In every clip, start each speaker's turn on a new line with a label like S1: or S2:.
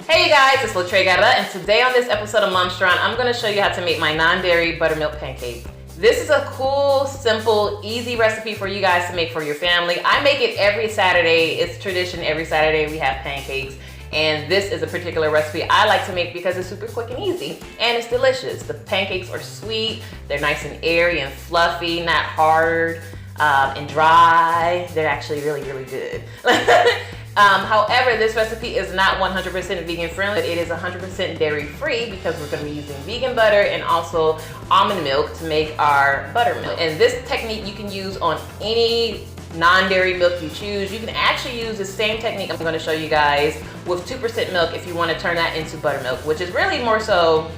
S1: Hey you guys, it's Latrega, and today on this episode of Momstrong, I'm going to show you how to make my non-dairy buttermilk pancake. This is a cool, simple, easy recipe for you guys to make for your family. I make it every Saturday. It's tradition. Every Saturday we have pancakes, and this is a particular recipe I like to make because it's super quick and easy, and it's delicious. The pancakes are sweet. They're nice and airy and fluffy, not hard and dry. They're actually really, really good. However, this recipe is not 100% vegan friendly. It is 100% dairy free because we're going to be using vegan butter and also almond milk to make our buttermilk. And this technique you can use on any non-dairy milk you choose. You can actually use the same technique I'm going to show you guys with 2% milk if you want to turn that into buttermilk, which is really more so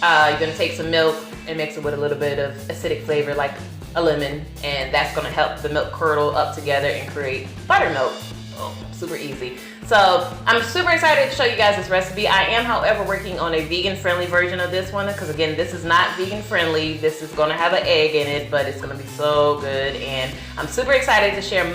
S1: you're going to take some milk and mix it with a little bit of acidic flavor like a lemon, and that's going to help the milk curdle up together and create buttermilk. Oh, super easy. So I'm super excited to show you guys this recipe. I am, however, working on a vegan friendly version of this one because, again, this is not vegan friendly. This is going to have an egg in it, but it's going to be so good, and I'm super excited to share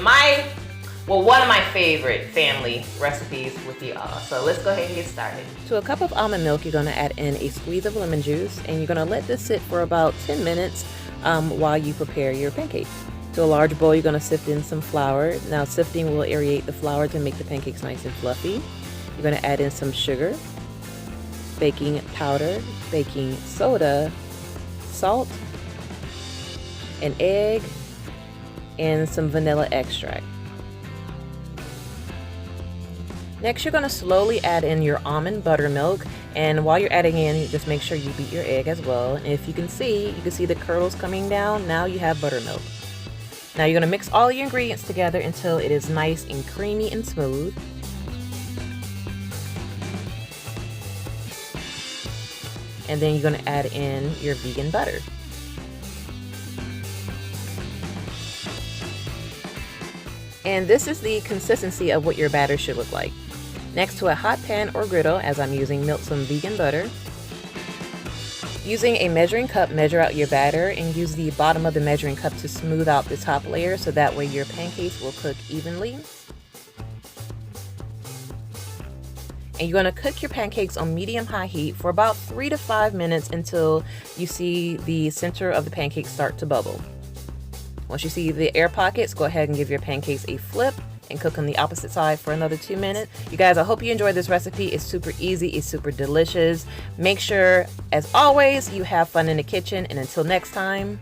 S1: one of my favorite family recipes with you all. So let's go ahead and get started.
S2: To a cup of almond milk, you're going to add in a squeeze of lemon juice, and you're going to let this sit for about 10 minutes while you prepare your pancakes. To a large bowl, you're going to sift in some flour. Now, sifting will aerate the flour to make the pancakes nice and fluffy. You're going to add in some sugar, baking powder, baking soda, salt, an egg, and some vanilla extract. Next, you're going to slowly add in your almond buttermilk, and while you're adding in, just make sure you beat your egg as well. And if you can see the curdles coming down. Now you have buttermilk. Now you're going to mix all your ingredients together until it is nice and creamy and smooth. And then you're going to add in your vegan butter. And this is the consistency of what your batter should look like. Next, to a hot pan or griddle, as I'm using, melt some vegan butter. Using a measuring cup, measure out your batter and use the bottom of the measuring cup to smooth out the top layer so that way your pancakes will cook evenly. And you're going to cook your pancakes on medium-high heat for about 3 to 5 minutes until you see the center of the pancakes start to bubble. Once you see the air pockets, go ahead and give your pancakes a flip and cook on the opposite side for another 2 minutes. You guys, I hope you enjoyed this recipe. It's super easy. It's super delicious. Make sure, as always, you have fun in the kitchen. And until next time,